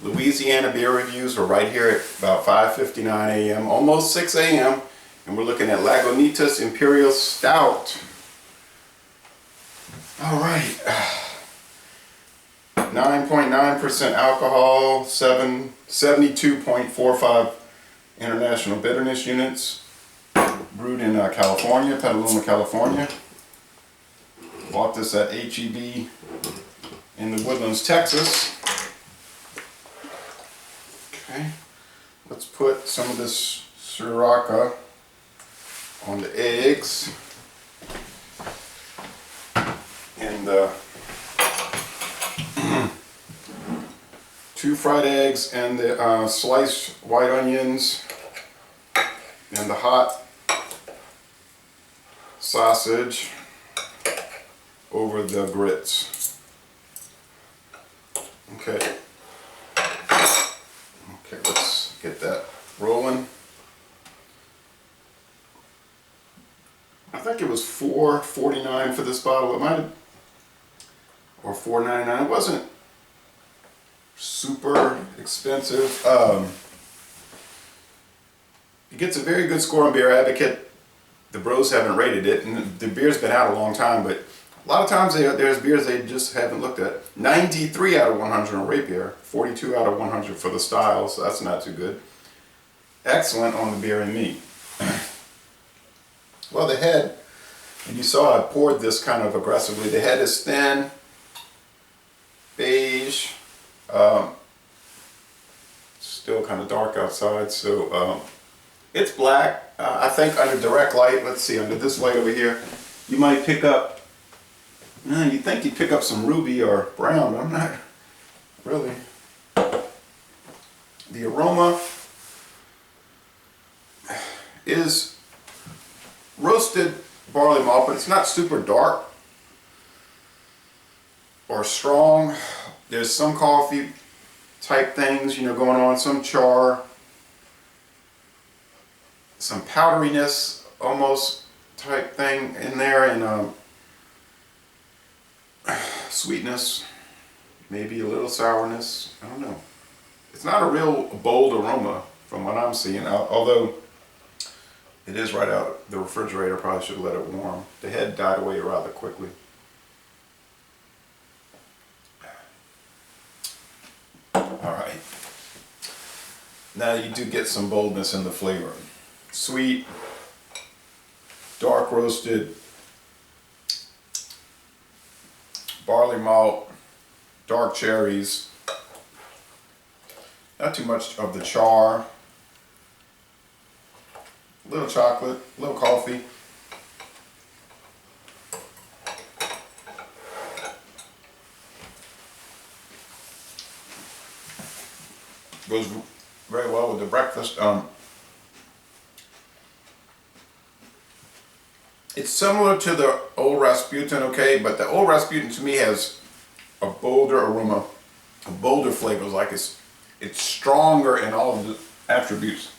Louisiana beer reviews are right here at about 5:59 a.m., almost 6 a.m., and we're looking at Lagunitas Imperial Stout. All right, 9.9% alcohol, 72.45 international bitterness units, brewed in California, Petaluma, California. Bought this at H-E-B in the Woodlands, Texas. Okay, let's put some of this Sriracha on the eggs and the 2 fried eggs and the sliced white onions and the hot sausage over the grits. Okay. Okay, let's get that rolling. I think it was $4.49 for this bottle. It might have, or $4.99. It wasn't super expensive. It gets a very good score on Beer Advocate. The bros haven't rated it, and the beer's been out a long time, but a lot of times there's beers they just haven't looked at. 93 out of 100 on Rate Beer, 42 out of 100 for the style, so that's not too good. Excellent on the beer and meat. Well, the head, and you saw I poured this kind of aggressively. The head is thin, beige, still kind of dark outside, so it's black. I think under direct light, let's see, under this light over here, you might pick up, you think you'd pick up some ruby or brown, but I'm not really. The aroma is roasted barley malt, but it's not super dark or strong. There's some coffee type things, going on, some char, some powderiness almost type thing in there, and sweetness, maybe a little sourness. I don't know. It's not a real bold aroma from what I'm seeing, although it is right out the refrigerator. Probably should let it warm. The head died away rather quickly. Alright. Now you do get some boldness in the flavor. Sweet, dark roasted, barley malt, dark cherries, not too much of the char, a little chocolate, a little coffee. Goes very well with the breakfast. It's similar to the Old Rasputin, okay, but the Old Rasputin to me has a bolder aroma, a bolder flavor. Like it's stronger in all of the attributes.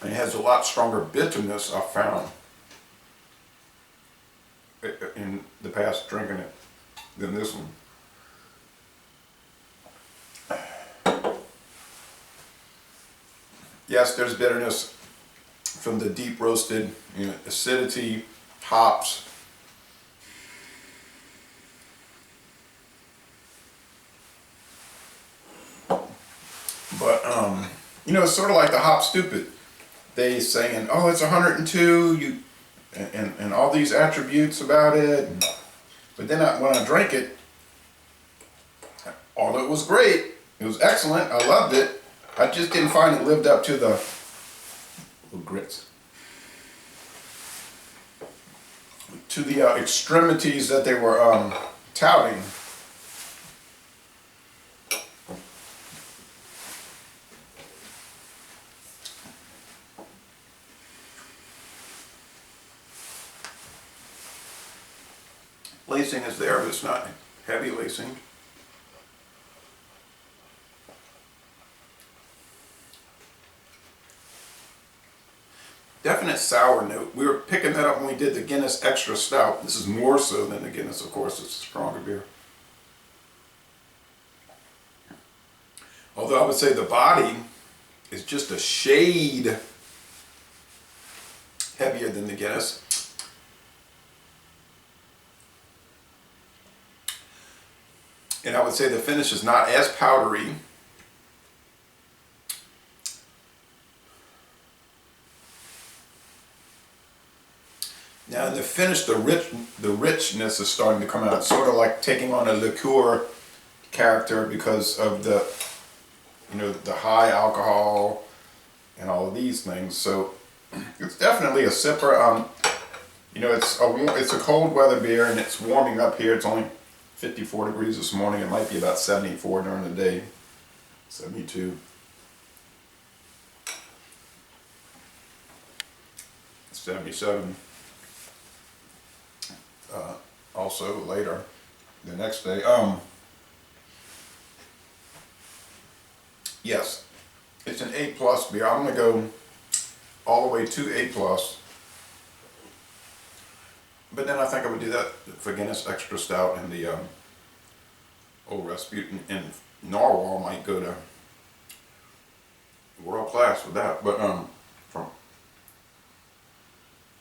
And it has a lot stronger bitterness, I've found, in the past drinking it, than this one. Yes, there's bitterness from the deep roasted, acidity, hops. But, it's sort of like the Hop Stupid. They saying, oh, it's 102, and all these attributes about it. But then when I drank it, although it was great, it was excellent, I loved it, I just didn't find it lived up to the grits, to the extremities that they were touting. Lacing is there, but it's not heavy lacing. Definite sour note. We were picking that up when we did the Guinness Extra Stout. This is more so than the Guinness, of course. It's a stronger beer. Although I would say the body is just a shade heavier than the Guinness. And I would say the finish is not as powdery. Now in the finish, the richness is starting to come out. It's sort of like taking on a liqueur character because of the, the high alcohol and all of these things. So it's definitely a sipper. It's a cold weather beer and it's warming up here. It's only 54 degrees this morning. It might be about 74 during the day. 72. It's 77. Also later, the next day. Yes, it's an A+ beer. I'm gonna go all the way to A+. But then I think I would do that for Guinness Extra Stout and the Old Rasputin, and Narwhal might go to world class with that. But from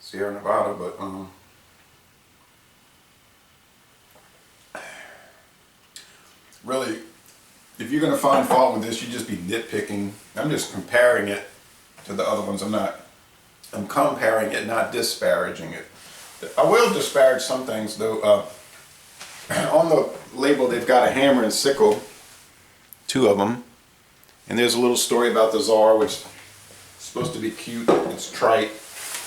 Sierra Nevada, but really, if you're gonna find fault with this, you just be nitpicking. I'm just comparing it to the other ones. I'm comparing it, not disparaging it. I will disparage some things though. On the label they've got a hammer and sickle, 2 of them, and there's a little story about the Tsar, which is supposed to be cute. It's trite,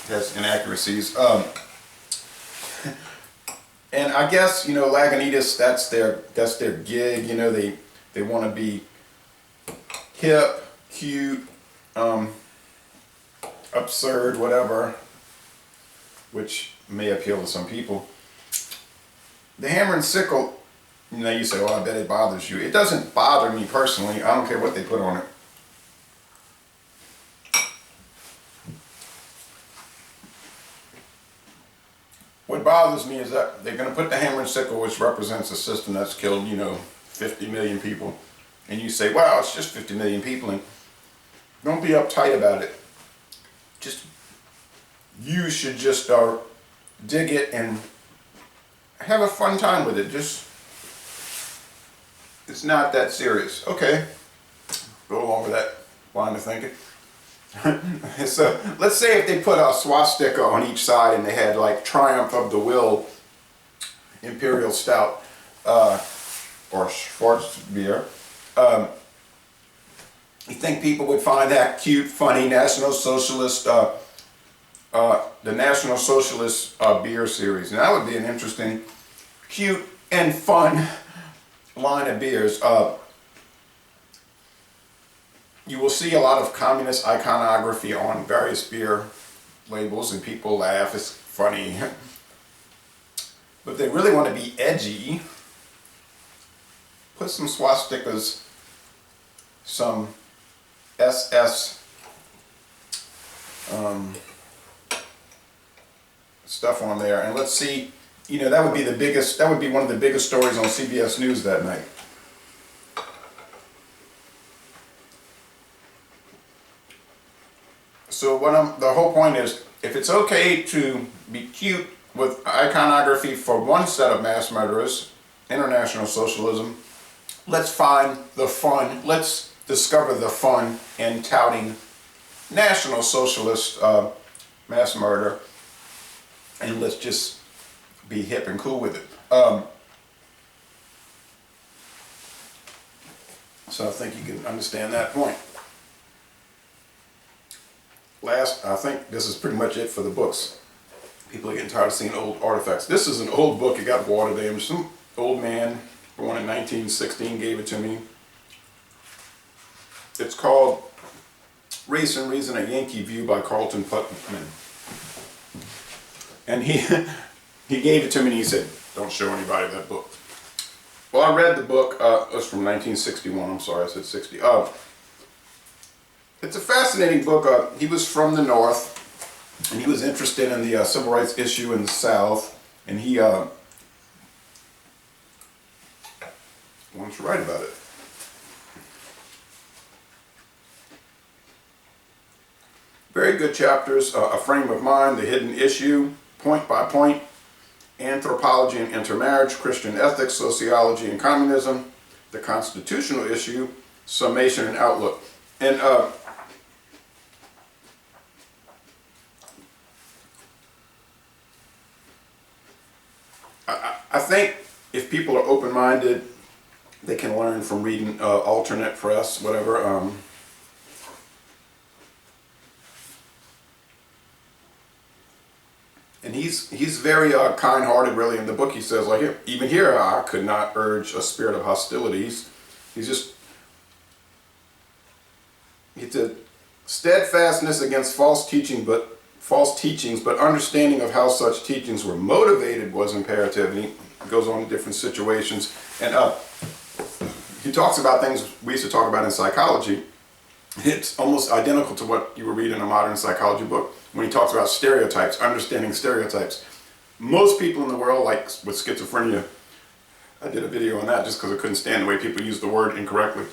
has inaccuracies. And I guess, Lagunitas, that's their gig. They want to be hip, cute, absurd, whatever, which may appeal to some people. The hammer and sickle, you say, oh, I bet it bothers you. It doesn't bother me personally. I don't care what they put on it. What bothers me is that they're going to put the hammer and sickle, which represents a system that's killed, 50 million people. And you say, wow, it's just 50 million people. And don't be uptight about it. You should just dig it and have a fun time with it. It's not that serious. Okay, go along with that line of thinking. So let's say if they put a swastika on each side and they had like Triumph of the Will Imperial Stout or Schwarzbier, you think people would find that cute, funny, National Socialist, the National Socialist beer series? And that would be an interesting, cute, and fun line of beers. You will see a lot of communist iconography on various beer labels and people laugh, it's funny. But if they really want to be edgy, put some swastikas, some SS stuff on there, and let's see, that would be one of the biggest stories on CBS News that night. So the whole point is, if it's okay to be cute with iconography for one set of mass murderers, international socialism, let's find the fun, let's discover the fun in touting National Socialist mass murder, and let's just be hip and cool with it. So I think you can understand that point. Last, I think this is pretty much it for the books. People are getting tired of seeing old artifacts. This is an old book. It got water damage. Some old man, born in 1916, gave it to me. It's called Race and Reason, A Yankee View by Carlton Putnam. And he gave it to me and he said, don't show anybody that book. Well, I read the book. It was from 1961. I'm sorry, I said 60. It's a fascinating book. He was from the North, and he was interested in the civil rights issue in the South, and he wanted to write about it. Very good chapters, A Frame of Mind, The Hidden Issue, Point by Point, Anthropology and Intermarriage, Christian Ethics, Sociology and Communism, The Constitutional Issue, Summation and Outlook. And I think if people are open-minded, they can learn from reading alternate press, whatever. And he's very kind-hearted, really. In the book, he says, like, even here, I could not urge a spirit of hostilities. He said, steadfastness against false teachings, but understanding of how such teachings were motivated was imperative. And he goes on to different situations, and he talks about things we used to talk about in psychology. It's almost identical to what you would read in a modern psychology book when he talks about stereotypes, understanding stereotypes. Most people in the world, like with schizophrenia, I did a video on that just because I couldn't stand the way people use the word incorrectly.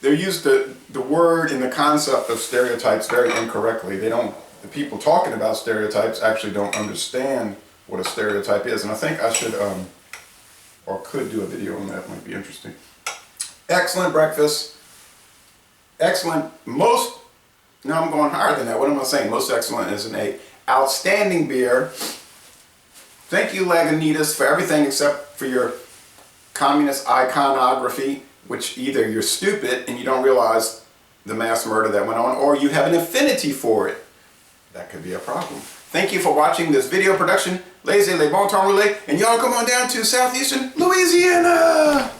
They use the word and the concept of stereotypes very incorrectly. The people talking about stereotypes actually don't understand what a stereotype is. And I think I should, or could do a video on that. Might be interesting. Excellent breakfast. Excellent. No, I'm going higher than that. What am I saying? Most excellent is an 8. Outstanding beer. Thank you, Lagunitas, for everything except for your communist iconography, which either you're stupid and you don't realize the mass murder that went on, or you have an affinity for it. That could be a problem. Thank you for watching this video production. Laissez les bon temps rouler, and y'all come on down to southeastern Louisiana.